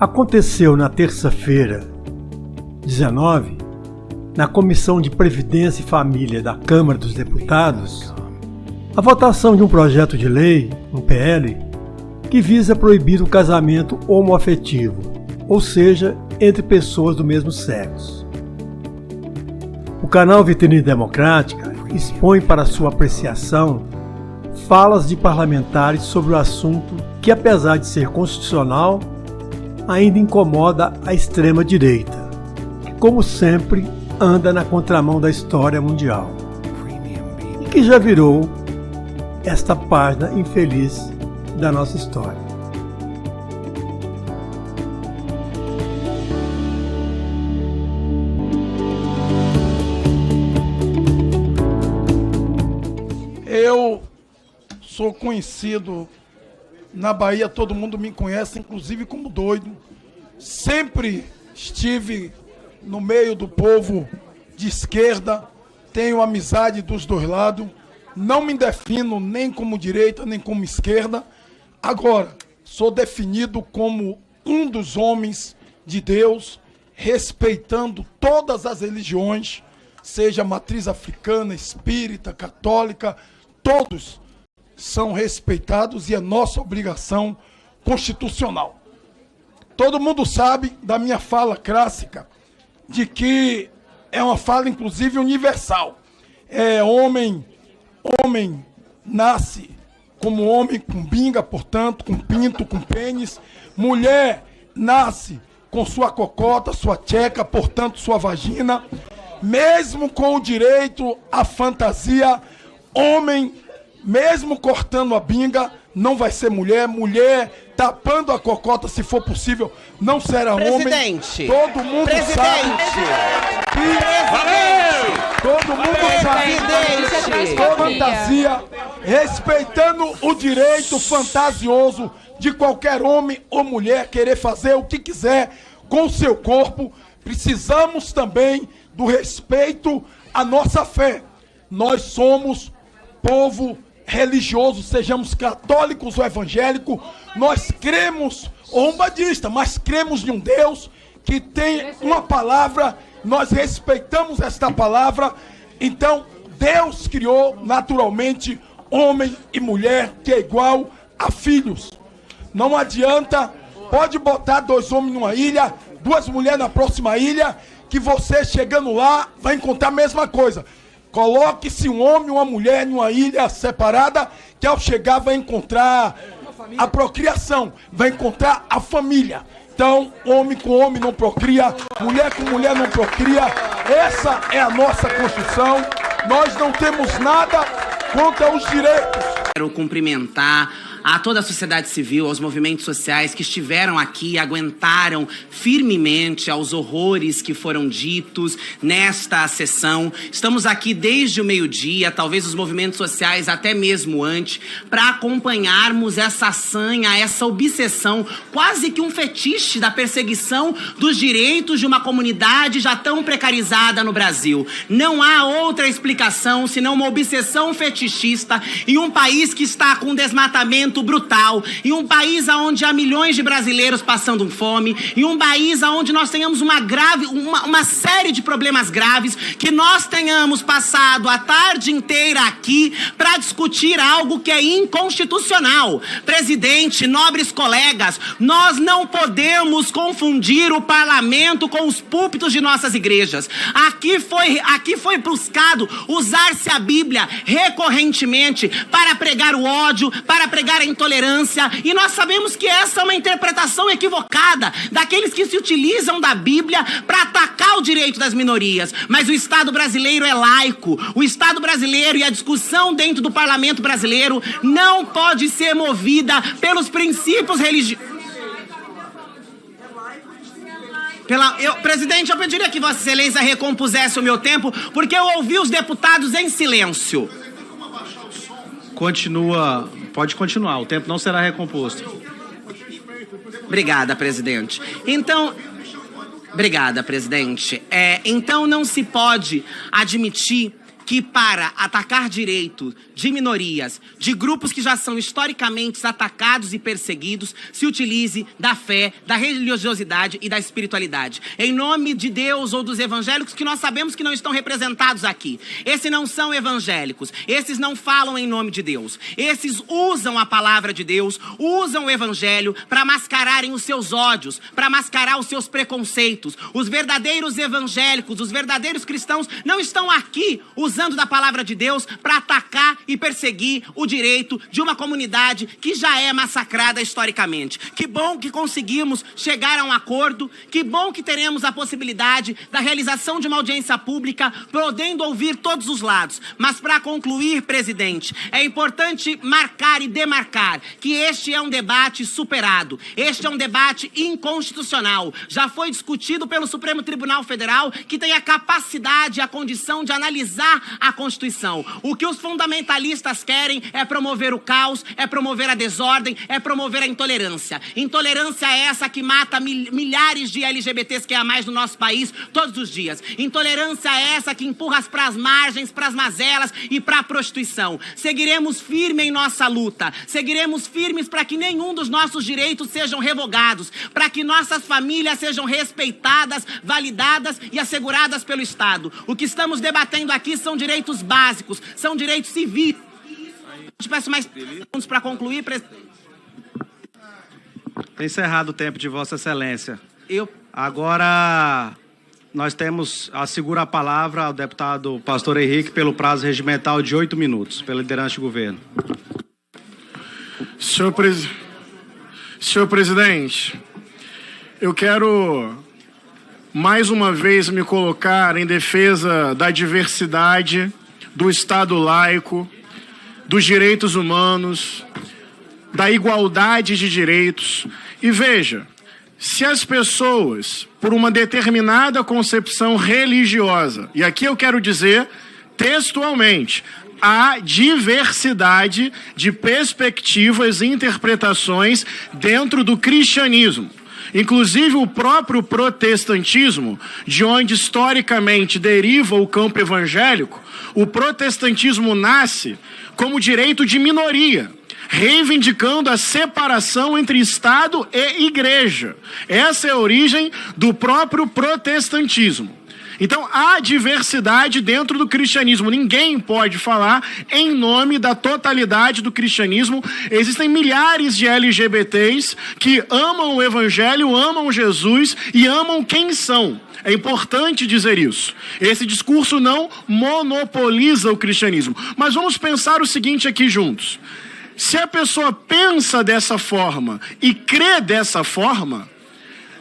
Aconteceu na terça-feira, 19, na Comissão de Previdência e Família da Câmara dos Deputados, a votação de um projeto de lei, um PL, que visa proibir o casamento homoafetivo, ou seja, entre pessoas do mesmo sexo. O canal Vitrine Democrática expõe para sua apreciação falas de parlamentares sobre o assunto que, apesar de ser constitucional, ainda incomoda a extrema-direita, que, como sempre, anda na contramão da história mundial e que já virou esta página infeliz da nossa história. Eu sou conhecido na Bahia, todo mundo me conhece, inclusive como doido. Sempre estive no meio do povo de esquerda, tenho amizade dos dois lados, não me defino nem como direita, nem como esquerda. Agora, sou definido como um dos homens de Deus, respeitando todas as religiões, seja matriz africana, espírita, católica, todos são respeitados e é nossa obrigação constitucional. Todo mundo sabe da minha fala clássica, de que é uma fala, inclusive, universal. Homem nasce como homem com binga, portanto, com pinto, com pênis. Mulher nasce com sua cocota, sua tcheca, portanto, sua vagina. Mesmo com o direito à fantasia, homem, mesmo cortando a binga, não vai ser mulher. Mulher, tapando a cocota, se for possível, não será homem. Todo mundo sabe que... Todo mundo sabe fantasia, respeitando o direito fantasioso de qualquer homem ou mulher querer fazer o que quiser com o seu corpo. Precisamos também do respeito à nossa fé. Nós somos povo religioso, sejamos católicos ou evangélicos, nós cremos, ou umbandista, mas cremos em um Deus que tem uma palavra, nós respeitamos esta palavra. Então, Deus criou naturalmente homem e mulher, que é igual a filhos. Não adianta, pode botar dois homens numa ilha, duas mulheres na próxima ilha, que você chegando lá vai encontrar a mesma coisa. Coloque-se um homem e uma mulher em uma ilha separada, que ao chegar vai encontrar a procriação, vai encontrar a família. Então, homem com homem não procria, mulher com mulher não procria. Essa é a nossa Constituição. Nós não temos nada contra os direitos. Quero cumprimentar a toda a sociedade civil, aos movimentos sociais que estiveram aqui e aguentaram firmemente aos horrores que foram ditos nesta sessão. Estamos aqui desde o meio-dia, talvez os movimentos sociais até mesmo antes, para acompanharmos essa sanha, essa obsessão, quase que um fetiche da perseguição dos direitos de uma comunidade já tão precarizada no Brasil. Não há outra explicação senão uma obsessão fetichista em um país que está com desmatamento brutal, em um país onde há milhões de brasileiros passando fome, em um país onde nós tenhamos uma série de problemas graves, que nós tenhamos passado a tarde inteira aqui para discutir algo que é inconstitucional. Presidente, nobres colegas, nós não podemos confundir o parlamento com os púlpitos de nossas igrejas. Aqui foi buscado usar-se a Bíblia recorrentemente para pregar o ódio, para pregar a intolerância, e nós sabemos que essa é uma interpretação equivocada daqueles que se utilizam da Bíblia para atacar o direito das minorias. Mas o Estado brasileiro é laico. O Estado brasileiro e a discussão dentro do parlamento brasileiro não pode ser movida pelos princípios religiosos. Presidente, eu pediria que Vossa Excelência recompusesse o meu tempo, porque eu ouvi os deputados em silêncio. Pode continuar, o tempo não será recomposto. Obrigada, presidente. Obrigada, presidente. Então não se pode admitir que para atacar direito de minorias, de grupos que já são historicamente atacados e perseguidos, se utilize da fé, da religiosidade e da espiritualidade. Em nome de Deus ou dos evangélicos que nós sabemos que não estão representados aqui. Esses não são evangélicos, esses não falam em nome de Deus. Esses usam a palavra de Deus, usam o evangelho para mascararem os seus ódios, para mascarar os seus preconceitos. Os verdadeiros evangélicos, os verdadeiros cristãos não estão aqui usando da palavra de Deus para atacar e perseguir o direito de uma comunidade que já é massacrada historicamente. Que bom que conseguimos chegar a um acordo, que bom que teremos a possibilidade da realização de uma audiência pública, podendo ouvir todos os lados. Mas para concluir, presidente, é importante marcar e demarcar que este é um debate superado, este é um debate inconstitucional. Já foi discutido pelo Supremo Tribunal Federal, que tem a capacidade e a condição de analisar a Constituição. O que os fundamentalistas querem é promover o caos, é promover a desordem, é promover a intolerância. Intolerância é essa que mata milhares de LGBTs que há mais no nosso país todos os dias. Intolerância é essa que empurra para as margens, para as mazelas e para a prostituição. Seguiremos firmes em nossa luta. Seguiremos firmes para que nenhum dos nossos direitos sejam revogados, para que nossas famílias sejam respeitadas, validadas e asseguradas pelo Estado. O que estamos debatendo aqui são direitos básicos, são direitos civis. Eu peço mais segundos para concluir, presidente. Tem encerrado o tempo de Vossa Excelência. Agora, nós assegura a palavra ao deputado Pastor Henrique pelo prazo regimental de 8 minutos, pela liderança de governo. Senhor presidente, eu quero mais uma vez me colocar em defesa da diversidade, do Estado laico, dos direitos humanos, da igualdade de direitos. E veja, se as pessoas, por uma determinada concepção religiosa, e aqui eu quero dizer textualmente, há diversidade de perspectivas e interpretações dentro do cristianismo. Inclusive o próprio protestantismo, de onde historicamente deriva o campo evangélico, o protestantismo nasce como direito de minoria, reivindicando a separação entre Estado e Igreja. Essa é a origem do próprio protestantismo. Então, há diversidade dentro do cristianismo. Ninguém pode falar em nome da totalidade do cristianismo. Existem milhares de LGBTs que amam o Evangelho, amam Jesus e amam quem são. É importante dizer isso. Esse discurso não monopoliza o cristianismo. Mas vamos pensar o seguinte aqui juntos. Se a pessoa pensa dessa forma e crê dessa forma,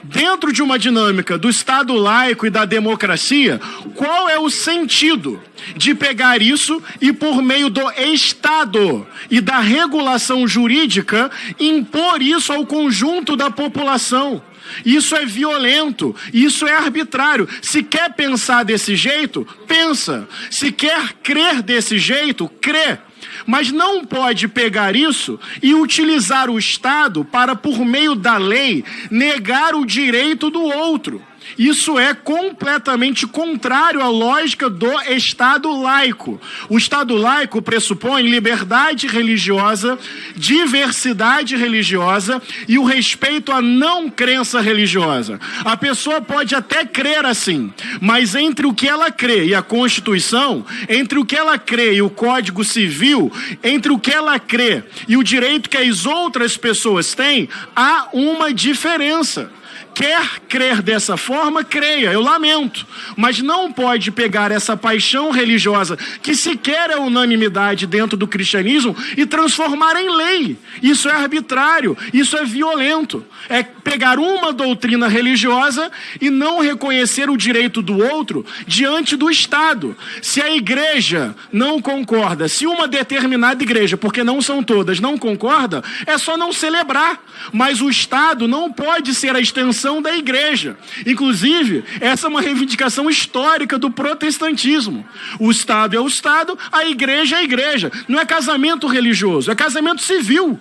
dentro de uma dinâmica do Estado laico e da democracia, qual é o sentido de pegar isso e, por meio do Estado e da regulação jurídica, impor isso ao conjunto da população? Isso é violento, isso é arbitrário. Se quer pensar desse jeito, pensa. Se quer crer desse jeito, crê. Mas não pode pegar isso e utilizar o Estado para, por meio da lei, negar o direito do outro. Isso é completamente contrário à lógica do Estado laico. O Estado laico pressupõe liberdade religiosa, diversidade religiosa e o respeito à não crença religiosa. A pessoa pode até crer assim, mas entre o que ela crê e a Constituição, entre o que ela crê e o Código Civil, entre o que ela crê e o direito que as outras pessoas têm, há uma diferença. Quer crer dessa forma, creia, eu lamento. Mas não pode pegar essa paixão religiosa, que sequer é unanimidade dentro do cristianismo, e transformar em lei. Isso é arbitrário, isso é violento. É pegar uma doutrina religiosa e não reconhecer o direito do outro diante do Estado. Se a igreja não concorda, se uma determinada igreja, porque não são todas, não concorda, é só não celebrar. Mas o Estado não pode ser a extensão da igreja. Inclusive, essa é uma reivindicação histórica do protestantismo. O Estado é o Estado, a igreja é a igreja. Não é casamento religioso, é casamento civil.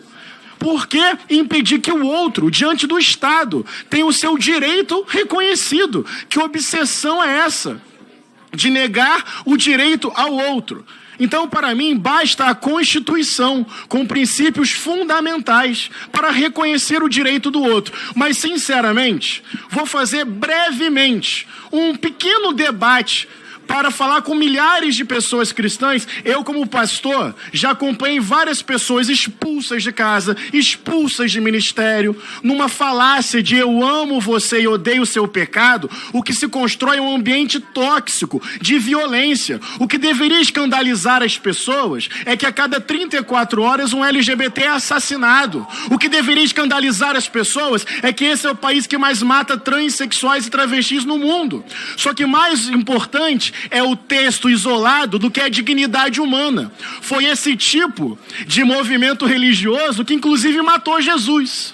Por que impedir que o outro, diante do Estado, tenha o seu direito reconhecido? Que obsessão é essa? de negar o direito ao outro. Então, para mim, basta a Constituição, com princípios fundamentais, para reconhecer o direito do outro. Mas, sinceramente, vou fazer brevemente um pequeno debate para falar com milhares de pessoas cristãs. Eu, como pastor, já acompanhei várias pessoas expulsas de casa, expulsas de ministério, numa falácia de eu amo você e odeio o seu pecado. O que se constrói é um ambiente tóxico, de violência. O que deveria escandalizar as pessoas é que a cada 34 horas um LGBT é assassinado. O que deveria escandalizar as pessoas é que esse é o país que mais mata transexuais e travestis no mundo. Só que mais importante é o texto isolado do que a dignidade humana. Foi esse tipo de movimento religioso que inclusive matou Jesus.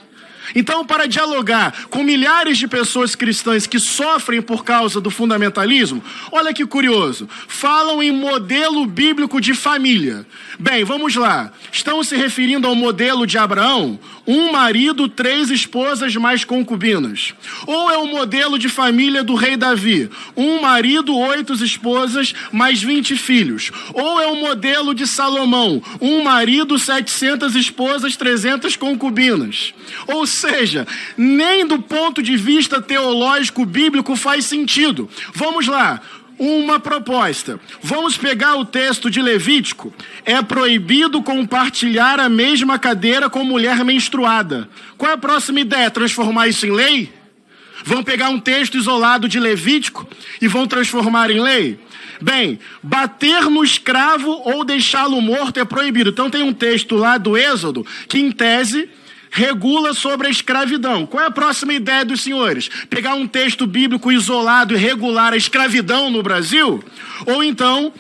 Então, para dialogar com milhares de pessoas cristãs que sofrem por causa do fundamentalismo, olha que curioso, falam em modelo bíblico de família. Bem, vamos lá. Estão se referindo ao modelo de Abraão? 1 marido, 3 esposas mais concubinas. Ou é o modelo de família do rei Davi? 1 marido, 8 esposas mais 20 filhos. Ou é o modelo de Salomão? 1 marido, 700 esposas, 300 concubinas. Ou seja, nem do ponto de vista teológico bíblico faz sentido. Vamos lá. Uma proposta. Vamos pegar o texto de Levítico. É proibido compartilhar a mesma cadeira com mulher menstruada. Qual é a próxima ideia? Transformar isso em lei? Vão pegar um texto isolado de Levítico e vão transformar em lei? Bem, bater no escravo ou deixá-lo morto é proibido. Então tem um texto lá do Êxodo que, em tese, regula sobre a escravidão. Qual é a próxima ideia dos senhores? Pegar um texto bíblico isolado e regular a escravidão no Brasil? Ou então,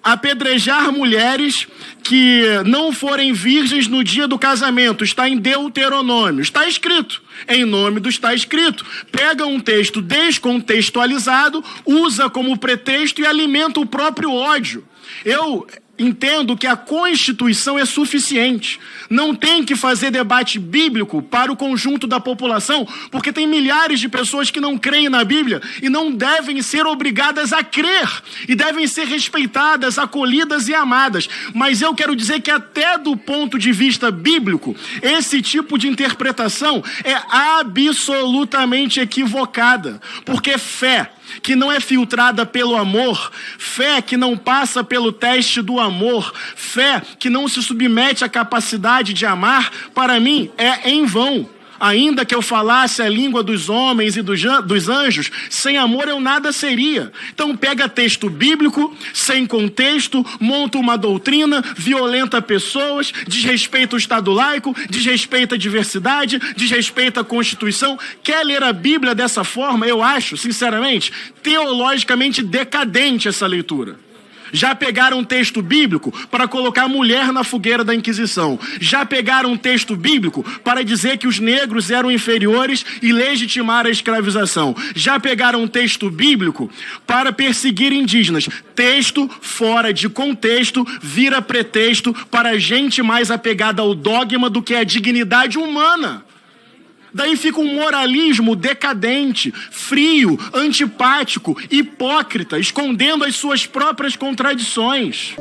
apedrejar mulheres que não forem virgens no dia do casamento? Está em Deuteronômio. Está escrito. Em nome do está escrito. Pega um texto descontextualizado, usa como pretexto e alimenta o próprio ódio. Eu entendo que a Constituição é suficiente. Não tem que fazer debate bíblico para o conjunto da população, porque tem milhares de pessoas que não creem na Bíblia e não devem ser obrigadas a crer, e devem ser respeitadas, acolhidas e amadas. Mas eu quero dizer que até do ponto de vista bíblico, esse tipo de interpretação é absolutamente equivocada, porque fé que não é filtrada pelo amor, fé que não passa pelo teste do amor, fé que não se submete à capacidade de amar, para mim é em vão. Ainda que eu falasse a língua dos homens e dos anjos, sem amor eu nada seria. Então pega texto bíblico, sem contexto, monta uma doutrina, violenta pessoas, desrespeita o Estado laico, desrespeita a diversidade, desrespeita a Constituição. Quer ler a Bíblia dessa forma? Eu acho, sinceramente, teologicamente decadente essa leitura. Já pegaram um texto bíblico para colocar a mulher na fogueira da Inquisição. Já pegaram um texto bíblico para dizer que os negros eram inferiores e legitimar a escravização. Já pegaram um texto bíblico para perseguir indígenas. Texto fora de contexto vira pretexto para gente mais apegada ao dogma do que à dignidade humana. Daí fica um moralismo decadente, frio, antipático, hipócrita, escondendo as suas próprias contradições.